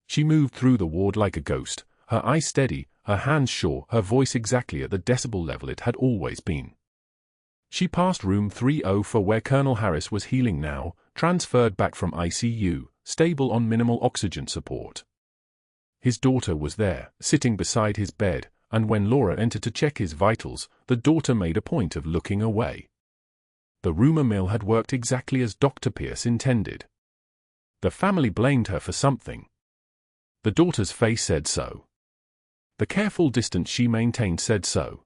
S1: She moved through the ward like a ghost, her eyes steady, her hands sure, her voice exactly at the decibel level it had always been. She passed room 304 where Colonel Harris was healing now, transferred back from ICU, stable on minimal oxygen support. His daughter was there, sitting beside his bed, and when Laura entered to check his vitals, the daughter made a point of looking away. The rumor mill had worked exactly as Dr. Pierce intended. The family blamed her for something. The daughter's face said so. The careful distance she maintained said so.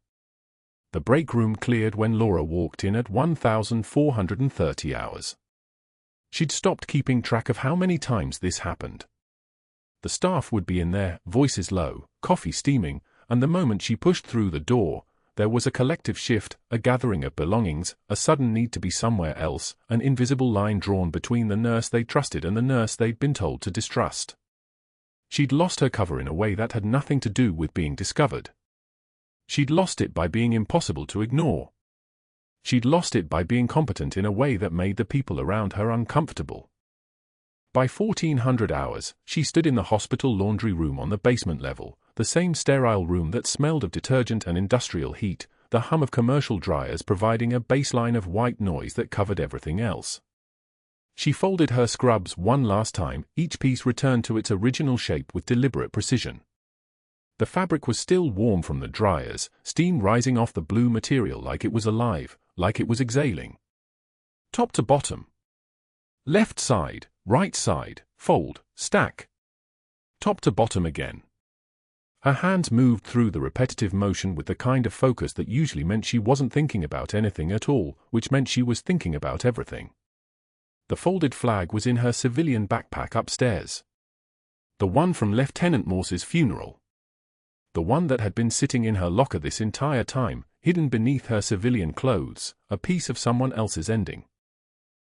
S1: The break room cleared when Laura walked in at 1,430 hours. She'd stopped keeping track of how many times this happened. The staff would be in there, voices low, coffee steaming, and the moment she pushed through the door, there was a collective shift, a gathering of belongings, a sudden need to be somewhere else, an invisible line drawn between the nurse they trusted and the nurse they'd been told to distrust. She'd lost her cover in a way that had nothing to do with being discovered. She'd lost it by being impossible to ignore. She'd lost it by being competent in a way that made the people around her uncomfortable. By 1400 hours, she stood in the hospital laundry room on the basement level, the same sterile room that smelled of detergent and industrial heat, the hum of commercial dryers providing a baseline of white noise that covered everything else. She folded her scrubs one last time, each piece returned to its original shape with deliberate precision. The fabric was still warm from the dryers, steam rising off the blue material like it was alive, like it was exhaling. Top to bottom. Left side, right side, fold, stack. Top to bottom again. Her hands moved through the repetitive motion with the kind of focus that usually meant she wasn't thinking about anything at all, which meant she was thinking about everything. The folded flag was in her civilian backpack upstairs. The one from Lieutenant Morse's funeral. The one that had been sitting in her locker this entire time, hidden beneath her civilian clothes, a piece of someone else's ending.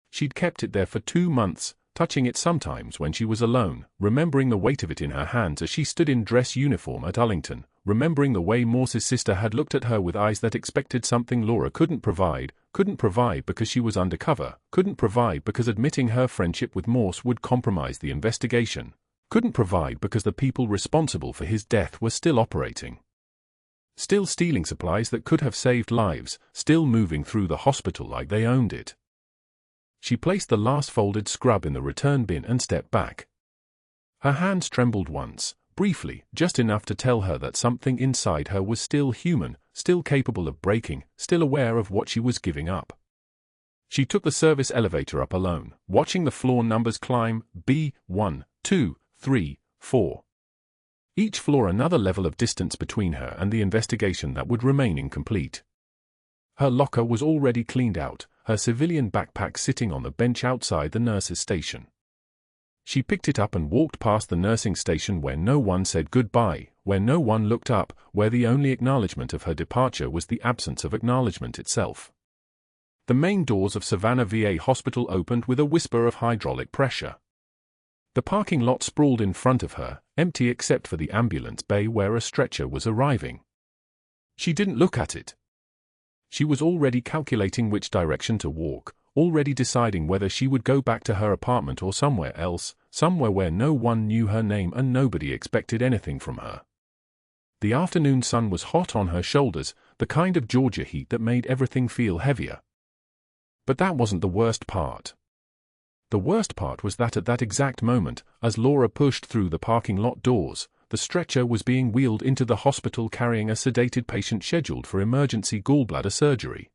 S1: She'd kept it there for 2 months, touching it sometimes when she was alone, remembering the weight of it in her hands as she stood in dress uniform at Ullington, remembering the way Morse's sister had looked at her with eyes that expected something Laura couldn't provide because she was undercover, couldn't provide because admitting her friendship with Morse would compromise the investigation, couldn't provide because the people responsible for his death were still operating. Still stealing supplies that could have saved lives, still moving through the hospital like they owned it. She placed the last folded scrub in the return bin and stepped back. Her hands trembled once, briefly, just enough to tell her that something inside her was still human, still capable of breaking, still aware of what she was giving up. She took the service elevator up alone, watching the floor numbers climb, B1, 2, 3, 4. Each floor another level of distance between her and the investigation that would remain incomplete. Her locker was already cleaned out, her civilian backpack sitting on the bench outside the nurse's station. She picked it up and walked past the nursing station where no one said goodbye, where no one looked up, where the only acknowledgement of her departure was the absence of acknowledgement itself. The main doors of Savannah VA Hospital opened with a whisper of hydraulic pressure. The parking lot sprawled in front of her, empty except for the ambulance bay where a stretcher was arriving. She didn't look at it. She was already calculating which direction to walk, already deciding whether she would go back to her apartment or somewhere else, somewhere where no one knew her name and nobody expected anything from her. The afternoon sun was hot on her shoulders, the kind of Georgia heat that made everything feel heavier. But that wasn't the worst part. The worst part was that at that exact moment, as Laura pushed through the parking lot doors, the stretcher was being wheeled into the hospital carrying a sedated patient scheduled for emergency gallbladder surgery.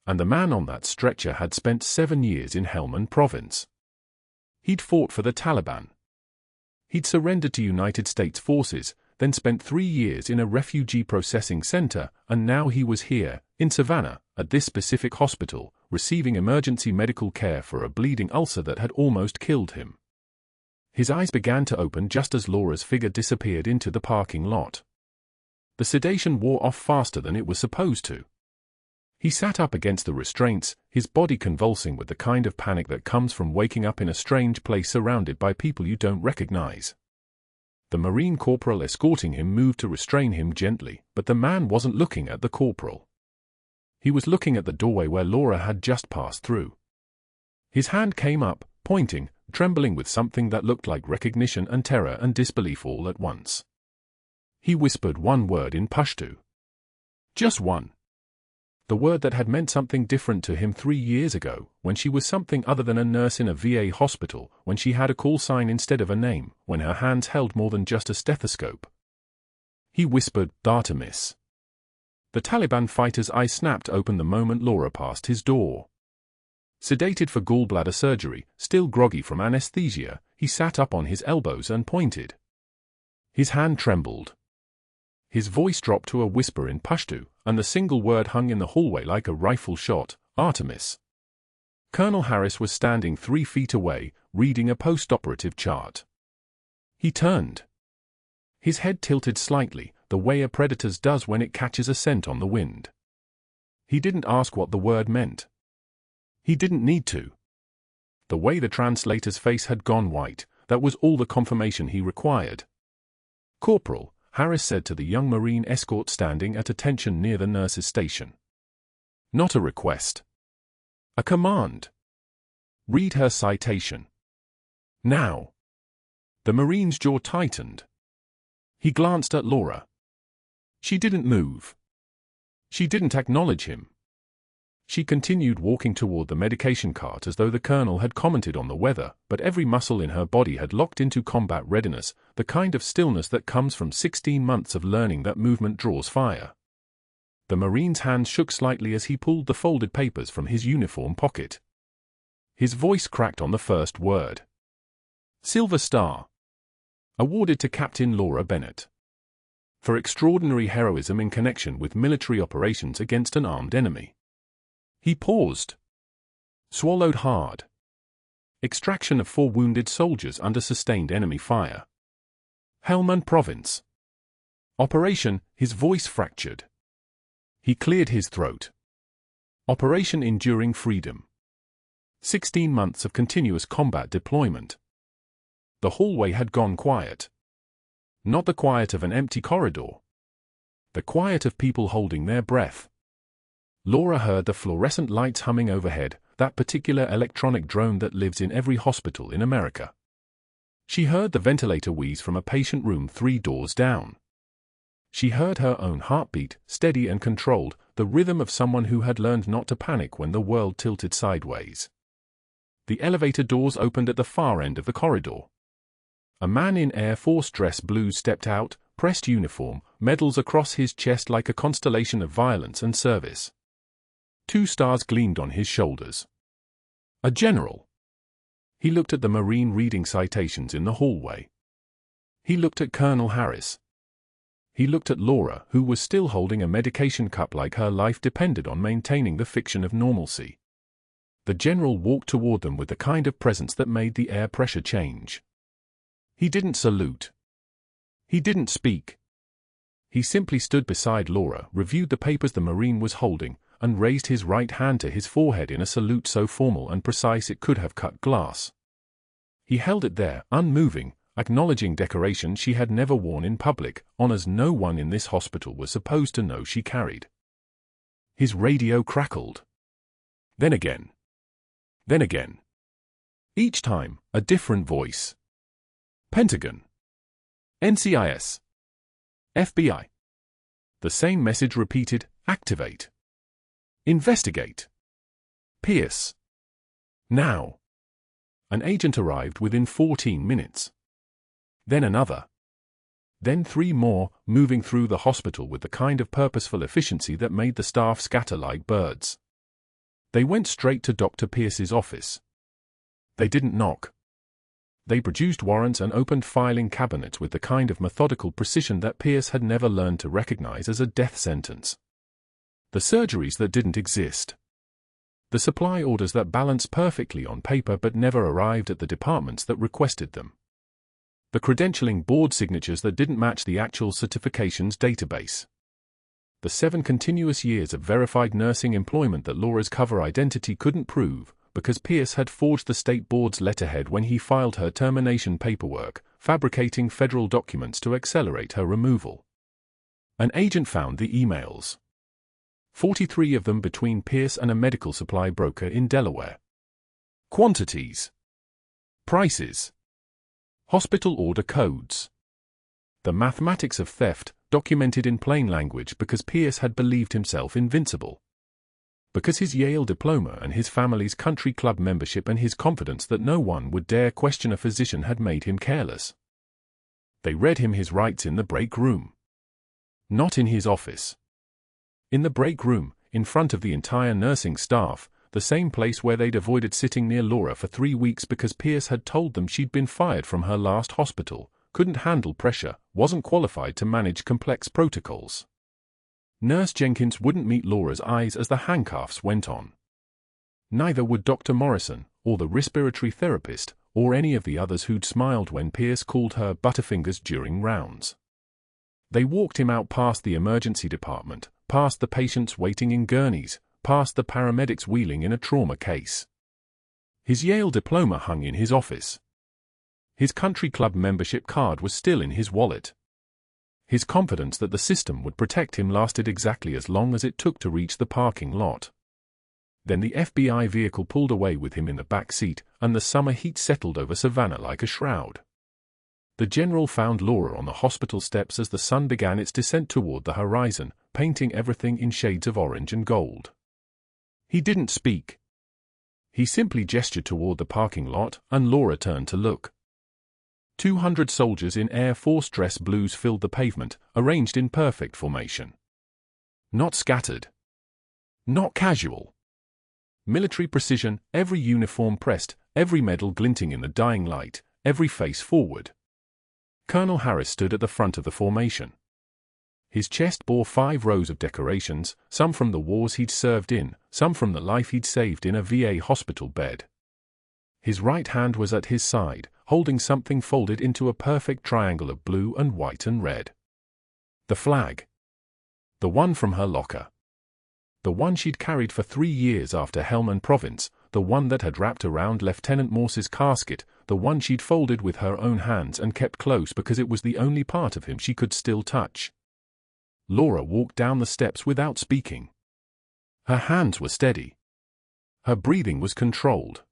S1: And the man on that stretcher had spent 7 years in Helmand Province. He'd fought for the Taliban. He'd surrendered to United States forces, then spent 3 years in a refugee processing center, and now he was here, in Savannah, at this specific hospital, receiving emergency medical care for a bleeding ulcer that had almost killed him. His eyes began to open just as Laura's figure disappeared into the parking lot. The sedation wore off faster than it was supposed to. He sat up against the restraints, his body convulsing with the kind of panic that comes from waking up in a strange place surrounded by people you don't recognize. The Marine corporal escorting him moved to restrain him gently, but the man wasn't looking at the corporal. He was looking at the doorway where Laura had just passed through. His hand came up, pointing, trembling with something that looked like recognition and terror and disbelief all at once. He whispered one word in Pashto. Just one. The word that had meant something different to him 3 years ago, when she was something other than a nurse in a VA hospital, when she had a call sign instead of a name, when her hands held more than just a stethoscope. He whispered, Artemis. The Taliban fighter's eyes snapped open the moment Laura passed his door. Sedated for gallbladder surgery, still groggy from anesthesia, he sat up on his elbows and pointed. His hand trembled. His voice dropped to a whisper in Pashto, and the single word hung in the hallway like a rifle shot, Artemis. Colonel Harris was standing 3 feet away, reading a post-operative chart. He turned. His head tilted slightly, the way a predator's does when it catches a scent on the wind. He didn't ask what the word meant. He didn't need to. The way the translator's face had gone white, that was all the confirmation he required. Corporal, Harris said to the young Marine escort standing at attention near the nurse's station. Not a request. A command. Read her citation. Now. The Marine's jaw tightened. He glanced at Laura. She didn't move. She didn't acknowledge him. She continued walking toward the medication cart as though the colonel had commented on the weather, but every muscle in her body had locked into combat readiness, the kind of stillness that comes from 16 months of learning that movement draws fire. The Marine's hands shook slightly as he pulled the folded papers from his uniform pocket. His voice cracked on the first word. Silver Star. Awarded to Captain Laura Bennett. For extraordinary heroism in connection with military operations against an armed enemy. He paused. Swallowed hard. Extraction of 4 wounded soldiers under sustained enemy fire. Helmand Province. Operation, his voice fractured. He cleared his throat. Operation Enduring Freedom. 16 months of continuous combat deployment. The hallway had gone quiet. Not the quiet of an empty corridor. The quiet of people holding their breath. Laura heard the fluorescent lights humming overhead, that particular electronic drone that lives in every hospital in America. She heard the ventilator wheeze from a patient room 3 doors down. She heard her own heartbeat, steady and controlled, the rhythm of someone who had learned not to panic when the world tilted sideways. The elevator doors opened at the far end of the corridor. A man in Air Force dress blue stepped out, pressed uniform, medals across his chest like a constellation of violence and service. 2 stars gleamed on his shoulders. A general. He looked at the Marine reading citations in the hallway. He looked at Colonel Harris. He looked at Laura, who was still holding a medication cup like her life depended on maintaining the fiction of normalcy. The general walked toward them with the kind of presence that made the air pressure change. He didn't salute. He didn't speak. He simply stood beside Laura, reviewed the papers the Marine was holding, and raised his right hand to his forehead in a salute so formal and precise it could have cut glass. He held it there, unmoving, acknowledging decoration she had never worn in public, honors no one in this hospital was supposed to know she carried. His radio crackled. Then again. Then again. Each time, a different voice. Pentagon. NCIS. FBI. The same message repeated, activate. Investigate. Pierce. Now. An agent arrived within 14 minutes. Then another. Then 3 more, moving through the hospital with the kind of purposeful efficiency that made the staff scatter like birds. They went straight to Dr. Pierce's office. They didn't knock. They produced warrants and opened filing cabinets with the kind of methodical precision that Pierce had never learned to recognize as a death sentence. The surgeries that didn't exist. The supply orders that balanced perfectly on paper but never arrived at the departments that requested them. The credentialing board signatures that didn't match the actual certifications database. The 7 continuous years of verified nursing employment that Laura's cover identity couldn't prove, because Pierce had forged the state board's letterhead when he filed her termination paperwork, fabricating federal documents to accelerate her removal. An agent found the emails. 43 of them between Pierce and a medical supply broker in Delaware. Quantities. Prices. Hospital order codes. The mathematics of theft, documented in plain language because Pierce had believed himself invincible. Because his Yale diploma and his family's country club membership and his confidence that no one would dare question a physician had made him careless. They read him his rights in the break room. Not in his office. In the break room, in front of the entire nursing staff, the same place where they'd avoided sitting near Laura for 3 weeks because Pierce had told them she'd been fired from her last hospital, couldn't handle pressure, wasn't qualified to manage complex protocols. Nurse Jenkins wouldn't meet Laura's eyes as the handcuffs went on. Neither would Dr. Morrison, or the respiratory therapist, or any of the others who'd smiled when Pierce called her Butterfingers during rounds. They walked him out past the emergency department, past the patients waiting in gurneys, past the paramedics wheeling in a trauma case. His Yale diploma hung in his office. His country club membership card was still in his wallet. His confidence that the system would protect him lasted exactly as long as it took to reach the parking lot. Then the FBI vehicle pulled away with him in the back seat, and the summer heat settled over Savannah like a shroud. The general found Laura on the hospital steps as the sun began its descent toward the horizon, painting everything in shades of orange and gold. He didn't speak. He simply gestured toward the parking lot, and Laura turned to look. 200 soldiers in Air Force dress blues filled the pavement, arranged in perfect formation. Not scattered. Not casual. Military precision, every uniform pressed, every medal glinting in the dying light, every face forward. Colonel Harris stood at the front of the formation. His chest bore 5 rows of decorations, some from the wars he'd served in, some from the life he'd saved in a VA hospital bed. His right hand was at his side, holding something folded into a perfect triangle of blue and white and red. The flag. The one from her locker. The one she'd carried for 3 years after Helmand Province, the one that had wrapped around Lieutenant Morse's casket, the one she'd folded with her own hands and kept close because it was the only part of him she could still touch. Laura walked down the steps without speaking. Her hands were steady. Her breathing was controlled.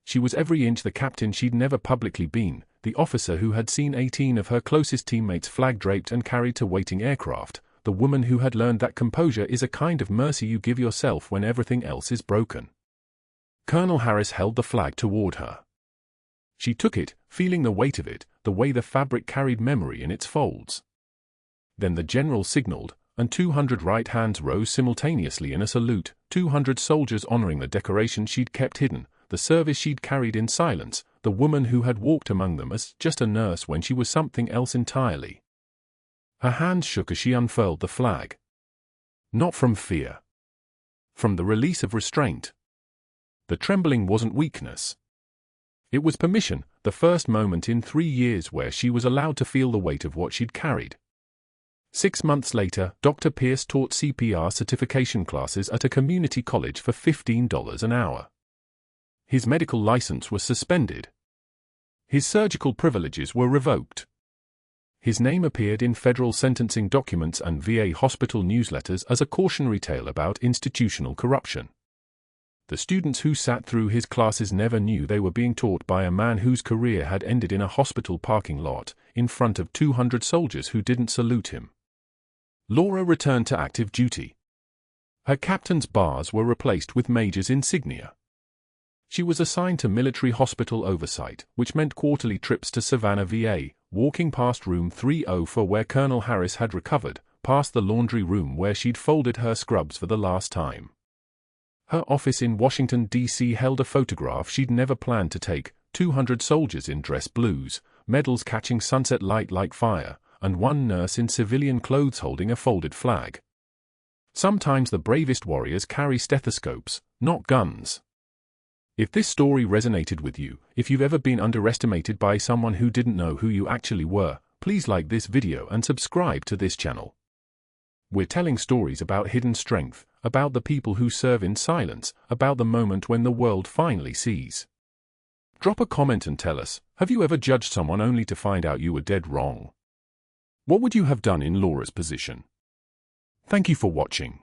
S1: She was every inch the captain she'd never publicly been, the officer who had seen 18 of her closest teammates flag draped and carried to waiting aircraft, the woman who had learned that composure is a kind of mercy you give yourself when everything else is broken. Colonel Harris held the flag toward her. She took it, feeling the weight of it, the way the fabric carried memory in its folds. Then the general signaled, and 200 right hands rose simultaneously in a salute, 200 soldiers honoring the decoration she'd kept hidden, the service she'd carried in silence, the woman who had walked among them as just a nurse when she was something else entirely. Her hands shook as she unfurled the flag. Not from fear. From the release of restraint. The trembling wasn't weakness. It was permission, the first moment in 3 years where she was allowed to feel the weight of what she'd carried. 6 months later, Dr. Pierce taught CPR certification classes at a community college for $15 an hour. His medical license was suspended. His surgical privileges were revoked. His name appeared in federal sentencing documents and VA hospital newsletters as a cautionary tale about institutional corruption. The students who sat through his classes never knew they were being taught by a man whose career had ended in a hospital parking lot, in front of 200 soldiers who didn't salute him. Laura returned to active duty. Her captain's bars were replaced with major's insignia. She was assigned to military hospital oversight, which meant quarterly trips to Savannah, VA, walking past room 304 where Colonel Harris had recovered, past the laundry room where she'd folded her scrubs for the last time. Her office in Washington, D.C. held a photograph she'd never planned to take: 200 soldiers in dress blues, medals catching sunset light like fire, and one nurse in civilian clothes holding a folded flag. Sometimes the bravest warriors carry stethoscopes, not guns. If this story resonated with you, if you've ever been underestimated by someone who didn't know who you actually were, please like this video and subscribe to this channel. We're telling stories about hidden strength, about the people who serve in silence, about the moment when the world finally sees. Drop a comment and tell us, have you ever judged someone only to find out you were dead wrong? What would you have done in Laura's position? Thank you for watching.